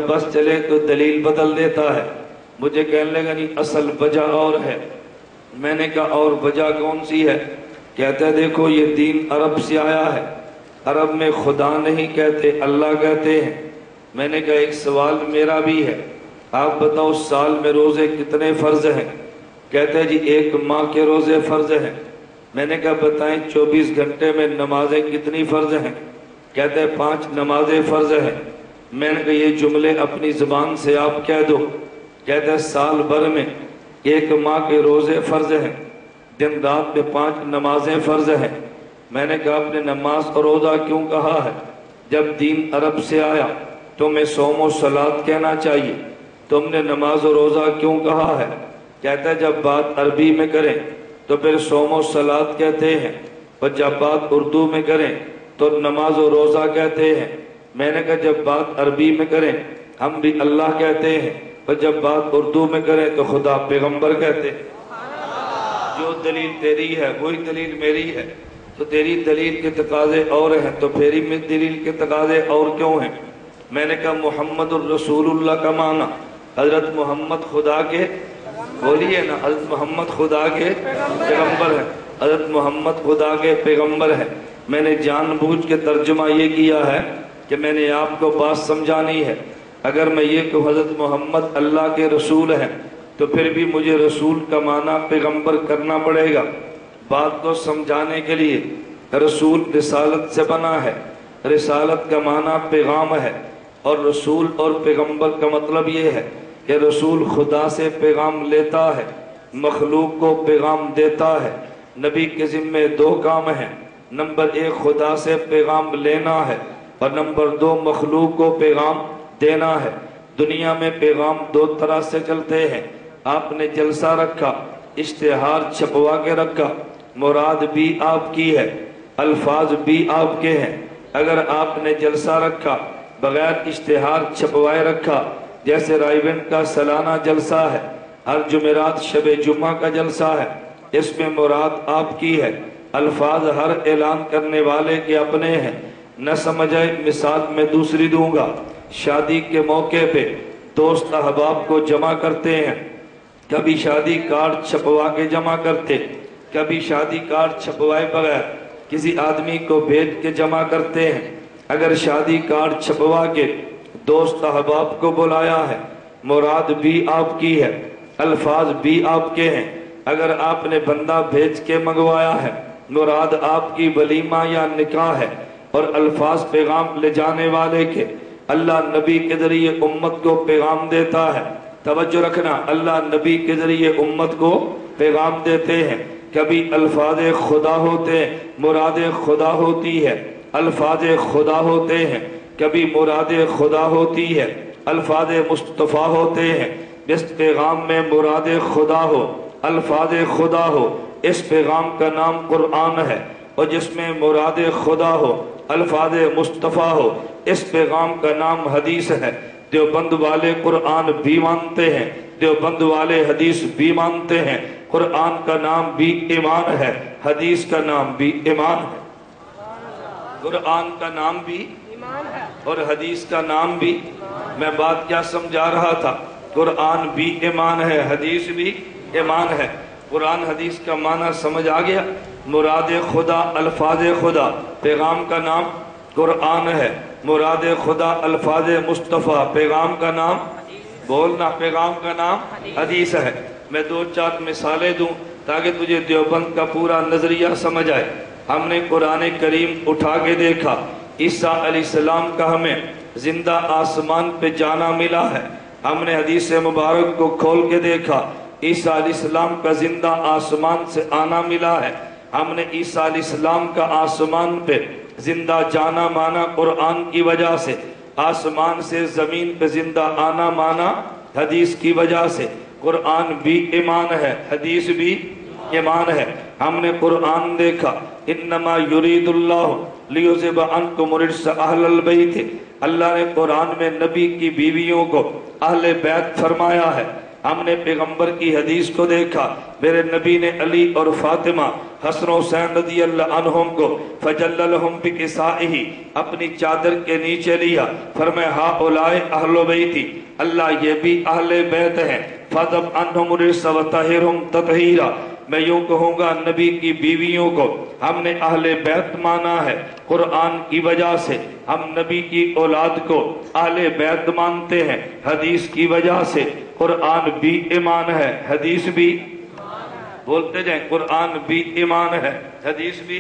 بس چلے تو دلیل بدل دیتا ہے. مجھے کہنے لگا نہیں اصل وجہ اور ہے. میں نے کہا اور وجہ کون سی ہے؟ کہتا ہے دیکھو یہ دین عرب سے آیا ہے. عرب میں خدا نہیں کہتے اللہ کہتے ہیں. میں نے کہا ایک سوال میرا بھی ہے، آپ بتاؤ سال میں روزے کتنے فرض ہیں؟ کہتا ہے جی ایک ماہ کے روزے فرض ہیں. میں نے کہا بتائیں 24 گھنٹے میں نمازیں کتنی فرض ہیں؟ کہتا ہے 5 نمازیں فرض ہیں. میں نے کہا یہ جملے اپنی زبان سے آپ کہہ دو. کہتا ہے سال بھر میں ایک ماہ کے روزے فرض ہیں، دن رات میں 5 نمازیں فرض ہیں. میں نے کہا آپ نے نماز اور روزہ کیوں کہا ہے؟ جب دین عرب سے آیا تمہیں صوم و صلات کہنا چاہیے، تم نے نماز و روزہ کیوں کہا ہے؟ کہتا ہے جب بات عربی میں کریں تو پھر صوم و صلات کہتے ہیں، اور جب بات اردو میں کریں تو نماز و روزہ کہتے ہیں. میں نے کہا جب بات عربی میں کریں ہم بھی اللہ کہتے ہیں، اور جب بات اردو میں کریں تو خدا پیغمبر کہتے ہیں. جو دلیل تیری ہے وہی دلیل میری ہے. تو تیری دلیل کے تقاضے اور ہیں تو پھر میری دلیل کے تقاضے اور کیوں ہیں؟ میں نے کہا محمد الرسول اللہ کا معنی حضرت محمد خدا کے، بولیے نا، حضرت محمد خدا کے پیغمبر ہیں. حضرت محمد خدا کے پیغمبر ہیں. میں نے جان بوجھ کے ترجمہ یہ کیا ہے کہ میں نے آپ کو بات سمجھانی ہے. اگر میں یہ کہ حضرت محمد اللہ کے رسول ہیں تو پھر بھی مجھے رسول کا معنی پیغمبر کرنا پڑے گا. بات کو سمجھانے کے لیے رسول رسالت سے بنا ہے. رسالت کا معنی پیغام ہے، اور رسول اور پیغمبر کا مطلب یہ ہے کہ رسول خدا سے پیغام لیتا ہے، مخلوق کو پیغام دیتا ہے. نبی کے ذمے 2 کام ہیں. نمبر 1 خدا سے پیغام لینا ہے، اور نمبر 2 مخلوق کو پیغام دینا ہے. دنیا میں پیغام 2 طرح سے چلتے ہیں. آپ نے جلسہ رکھا، اشتہار چھپوا کے رکھا، مراد بھی آپ کی ہے، الفاظ بھی آپ کے ہیں. اگر آپ نے جلسہ رکھا بغیر اشتہار چھپوائے رکھا، جیسے رائیونٹ کا سالانہ جلسہ ہے، ہر جمعرات شب جمعہ کا جلسہ ہے، اس میں مراد آپ کی ہے، الفاظ ہر اعلان کرنے والے کے اپنے ہیں. نہ سمجھے مثال میں دوسری دوں گا. شادی کے موقع پہ دوست احباب کو جمع کرتے ہیں، کبھی شادی کارڈ چھپوا کے جمع کرتے، کبھی شادی کارڈ چھپوائے بغیر کسی آدمی کو بھیج کے جمع کرتے ہیں. اگر شادی کارڈ چھپوا کے دوست احباب کو بلایا ہے، مراد بھی آپ کی ہے، الفاظ بھی آپ کے ہیں. اگر آپ نے بندہ بھیج کے منگوایا ہے، مراد آپ کی ولیمہ یا نکاح ہے، اور الفاظ پیغام لے جانے والے کے. اللہ نبی کے ذریعے امت کو پیغام دیتا ہے. توجہ رکھنا، اللہ نبی کے ذریعے امت کو پیغام دیتے ہیں. کبھی الفاظ خدا ہوتے ہیں، مراد خدا ہوتی ہے، الفاظ خدا ہوتے ہیں. کبھی مراد خدا ہوتی ہے، الفاظ مصطفیٰ ہوتے ہیں. جس پیغام میں مراد خدا ہو، الفاظ خدا ہو، اس پیغام کا نام قرآن ہے. اور جس میں مراد خدا ہو، الفاظ مصطفیٰ ہو، اس پیغام کا نام حدیث ہے. دیوبند والے قرآن بھی مانتے ہیں، دیوبند والے حدیث بھی مانتے ہیں. قرآن کا نام بھی ایمان ہے، حدیث کا نام بھی ایمان ہے. قرآن کا نام بھی اور حدیث کا نام بھی. میں بات کیا سمجھا رہا تھا؟ قرآن بھی ایمان ہے، حدیث بھی ایمان ہے. قرآن حدیث کا معنی سمجھ آ گیا؟ مراد خدا، الفاظ خدا، پیغام کا نام قرآن ہے. مراد خدا، الفاظ مصطفیٰ، پیغام کا نام، بولنا، پیغام کا نام حدیث ہے. میں 2-4 مثالیں دوں تاکہ تجھے دیوبند کا پورا نظریہ سمجھ آئے. ہم نے قرآن کریم اٹھا کے دیکھا، عیسیٰ علیہ السلام کا ہمیں زندہ آسمان پہ جانا ملا ہے. ہم نے حدیث مبارک کو کھول کے دیکھا، عیسیٰ علیہ السلام کا زندہ آسمان سے آنا ملا ہے. ہم نے عیسیٰ علیہ السلام کا آسمان پہ زندہ جانا مانا قرآن کی وجہ سے، آسمان سے زمین پہ زندہ آنا مانا حدیث کی وجہ سے. قرآن بھی ایمان ہے، حدیث بھی ایمان ہے. ہم نے قرآن دیکھا، انما یرید اللہ لیذھب عنکم الرجس اہل البیت. اللہ نے قرآن میں نبی کی بیویوں کو اہل بیت فرمایا ہے. ہم نے پیغمبر کی حدیث کو دیکھا، میرے نبی نے علی اور فاطمہ حسن و حسین رضی اللہ عنہم کو فجللہم بکسائہ اپنی چادر کے نیچے لیا، فرمایا ہؤلاء اہل بیتی، اللہ یہ بھی اہل بیت ہیں، فَذَبْ عَنْهُمُ الرِّجْسَ وَطَهِّرْهُمْ تَطْهِيرًا، میں یوں کہوں گا نبی کی بیویوں کو ہم نے اہل بیت مانا ہے قرآن کی وجہ سے، ہم نبی کی اولاد کو اہل بیت مانتے ہیں حدیث کی وجہ سے، قرآن بھی ایمان ہے حدیث بھی، بولتے جائیں قرآن بھی ایمان ہے حدیث بھی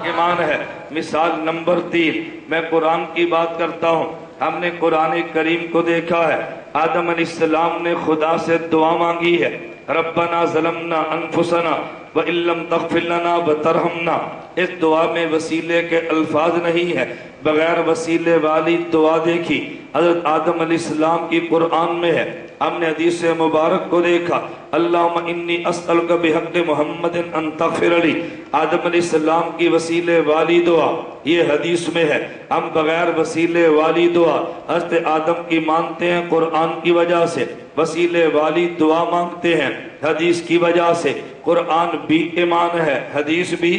ایمان ہے۔ مثال نمبر 3 میں قرآن کی بات کرتا ہوں، ہم نے قرآن کریم کو دیکھا ہے، آدم علیہ السلام نے خدا سے دعا مانگی ہے، ربنا ظلمنا انفسنا وَإِن لَّمْ تَغْفِرْ لَنَا وَتَرْحَمْنَا، اس دعا میں وسیلے کے الفاظ نہیں ہے، بغیر وسیلے والی دعا دیکھی حضرت آدم علیہ السلام کی قرآن میں ہے۔ ہم نے حدیث مبارک کو دیکھا، اللہم انی اسألک بحق محمد ان تغفر لی، آدم علیہ السلام کی وسیلے والی دعا یہ حدیث میں ہے۔ ہم بغیر وسیلے والی دعا حضرت آدم کی مانتے ہیں قرآن کی وجہ سے، وسیلے والی دعا مانگتے ہیں حدیث کی وجہ سے، قرآن بھی ایمان ہے حدیث بھی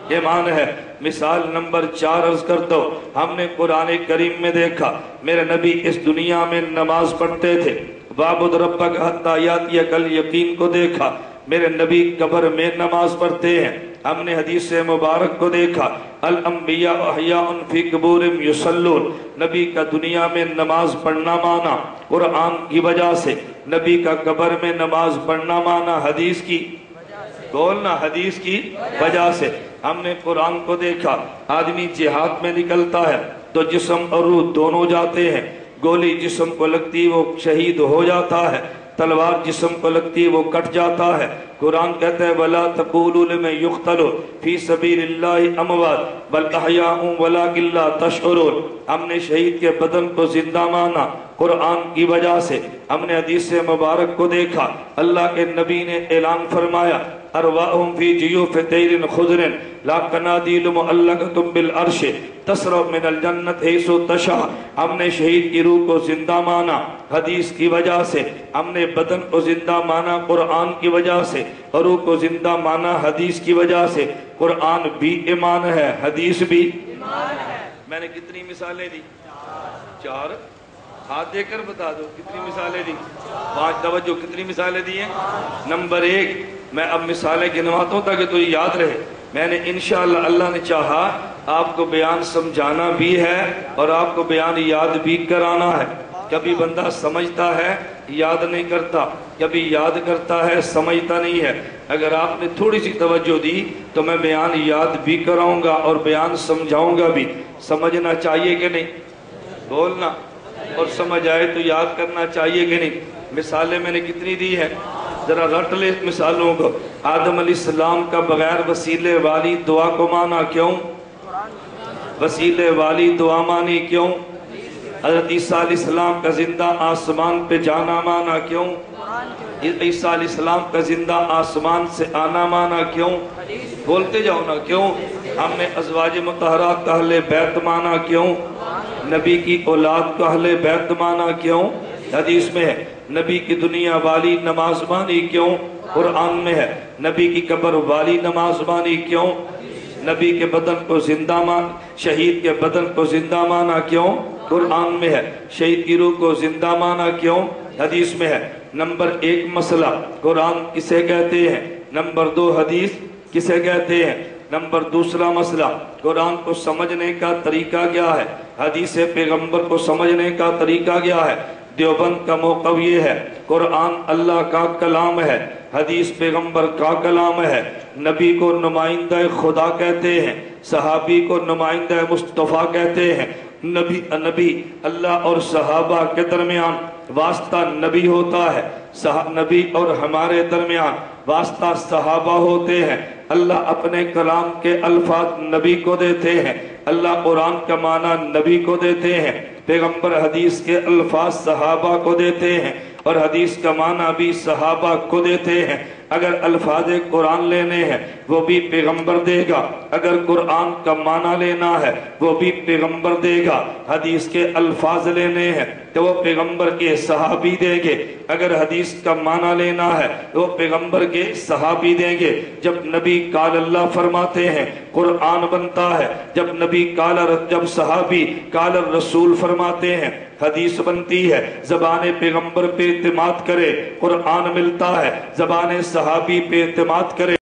ایمان ہے۔ مثال نمبر 4 عرض کرتا ہوں، ہم نے قرآن کریم میں دیکھا میرے نبی اس دنیا میں نماز پڑھتے تھے، وَاعْبُدْ رَبَّكَ حَتَّىٰ يَأْتِيَكَ الْيَقِينَ کو دیکھا، میرے نبی قبر میں نماز پڑھتے ہیں۔ ہم نے حدیث مبارک کو دیکھا، الانبیاء احیاء فی قبورہم یصلون، نبی کا دنیا میں نماز پڑھنا مانا قرآن کی وجہ سے، نبی کا قبر میں نماز پڑھنا مانا حدیث کی بولنا حدیث کی وجہ سے۔ ہم نے قرآن کو دیکھا، آدمی جہاد میں نکلتا ہے تو جسم اور روح دونوں جاتے ہیں، گولی جسم کو لگتی وہ شہید ہو جاتا ہے، تلوار جسم کو لگتی وہ کٹ جاتا ہے۔ قرآن کہتا ہے وَلَا تَقُولُوا لِمَن يُقْتَلُ فِي سَبِيلِ اللَّهِ أَمْوَاتٌ بَلْ أَحْيَاءٌ وَلَٰكِن لَّا تَشْعُرُونَ، ہم نے شہید کے بدن کو زندہ مانا قرآن کی وجہ سے۔ ہم نے حدیث مبارک کو دیکھا، اللہ کے نبی نے اعلان فرمایا ارواحهم فی جیوف طیر خضر لا قنادیل معلقۃ بالعرش تسرع من الجنت حیث تشاء، ہم نے شہید کی روح کو زندہ مانا حدیث کی وجہ سے، ہم نے بدن کو زندہ مانا قرآن کی وجہ سے، اور روح کو زندہ مانا حدیث کی وجہ سے۔ قرآن بھی ایمان ہے حدیث بھی ایمان ہے۔ میں نے کتنی مثالیں دی؟ 4 ہاتھ دے کر بتا دو کتنی مثالیں دی؟ 5 توجہ کتنی مثالیں دی ہیں؟ نمبر 1 میں اب مثالیں گنواتا ہوں تاکہ تو یاد رہے۔ میں نے انشاءاللہ اللہ نے چاہا آپ کو بیان سمجھانا بھی ہے اور آپ کو بیان یاد بھی کرانا ہے۔ کبھی بندہ سمجھتا ہے یاد نہیں کرتا، کبھی یاد کرتا ہے سمجھتا نہیں ہے۔ اگر آپ نے تھوڑی سی توجہ دی تو میں بیان یاد بھی کراؤں گا اور بیان سمجھاؤں گا بھی۔ سمجھنا چاہیے کہ نہیں؟ بولنا، اور سمجھ آئے تو یاد کرنا چاہیے کہ نہیں؟ مثالیں میں نے کتنی دی ہیں؟ ذرا رٹ لے مثالوں کو۔ آدم علیہ السلام کا بغیر وسیلے والی دعا کو مانا کیوں؟ وسیلے والی دعا مانی کیوں؟ حضرت عیسیٰ علیہ السلام کا زندہ آسمان پہ جانا مانا کیوں؟ عیسیٰ علیہ السلام کا زندہ آسمان سے آنا مانا کیوں؟ بولتے جاؤ نا کیوں؟ ہم نے ازواج مطہرات کا اہل بیت مانا کیوں؟ نبی کی اولاد کا اہل بیت مانا کیوں؟ حدیث میں ہے۔ نبی کی دنیا والی نماز مانی کیوں؟ قرآن میں ہے۔ نبی کی قبر والی نماز مانی کیوں؟ نبی کے بدن کو زندہ مان، شہید کے بدن کو زندہ مانا کیوں؟ قرآن میں ہے۔ شہید کی روح کو زندہ مانا کیوں؟ حدیث میں ہے۔ نمبر 1 مسئلہ قرآن کسے کہتے ہیں؟ نمبر 2 حدیث کسے کہتے ہیں؟ نمبر 2 مسئلہ قرآن کو سمجھنے کا طریقہ کیا ہے؟ حدیث پیغمبر کو سمجھنے کا طریقہ کیا ہے؟ دیوبند کا موقف یہ ہے، قرآن اللہ کا کلام ہے، حدیث پیغمبر کا کلام ہے، نبی کو نمائندہ خدا کہتے ہیں، صحابی کو نمائندہ مصطفیٰ کہتے ہیں۔ نبی اللہ اور صحابہ کے درمیان واسطہ نبی ہوتا ہے، نبی اور ہمارے درمیان واسطہ صحابہ ہوتے ہیں۔ اللہ اپنے کلام کے الفاظ نبی کو دیتے ہیں، اللہ قرآن کا معنی نبی کو دیتے ہیں، پیغمبر حدیث کے الفاظ صحابہ کو دیتے ہیں اور حدیث کا معنی بھی صحابہ کو دیتے ہیں۔ اگر الفاظ قرآن لینے ہیں وہ بھی پیغمبر دے گا، اگر قرآن کا معنی لینا ہے وہ بھی پیغمبر دے گا، حدیث کے الفاظ لینے ہیں تو وہ پیغمبر کے صحابی دیں گے، اگر حدیث کا معنی لینا ہے تو وہ پیغمبر کے صحابی دیں گے۔ جب نبی قال اللہ فرماتے ہیں قرآن بنتا ہے، جب صحابی قال الرسول فرماتے ہیں حدیث بنتی ہے۔ زبان پیغمبر پہ اعتماد کرے قرآن ملتا ہے، زبان صحابی پہ اعتماد کرے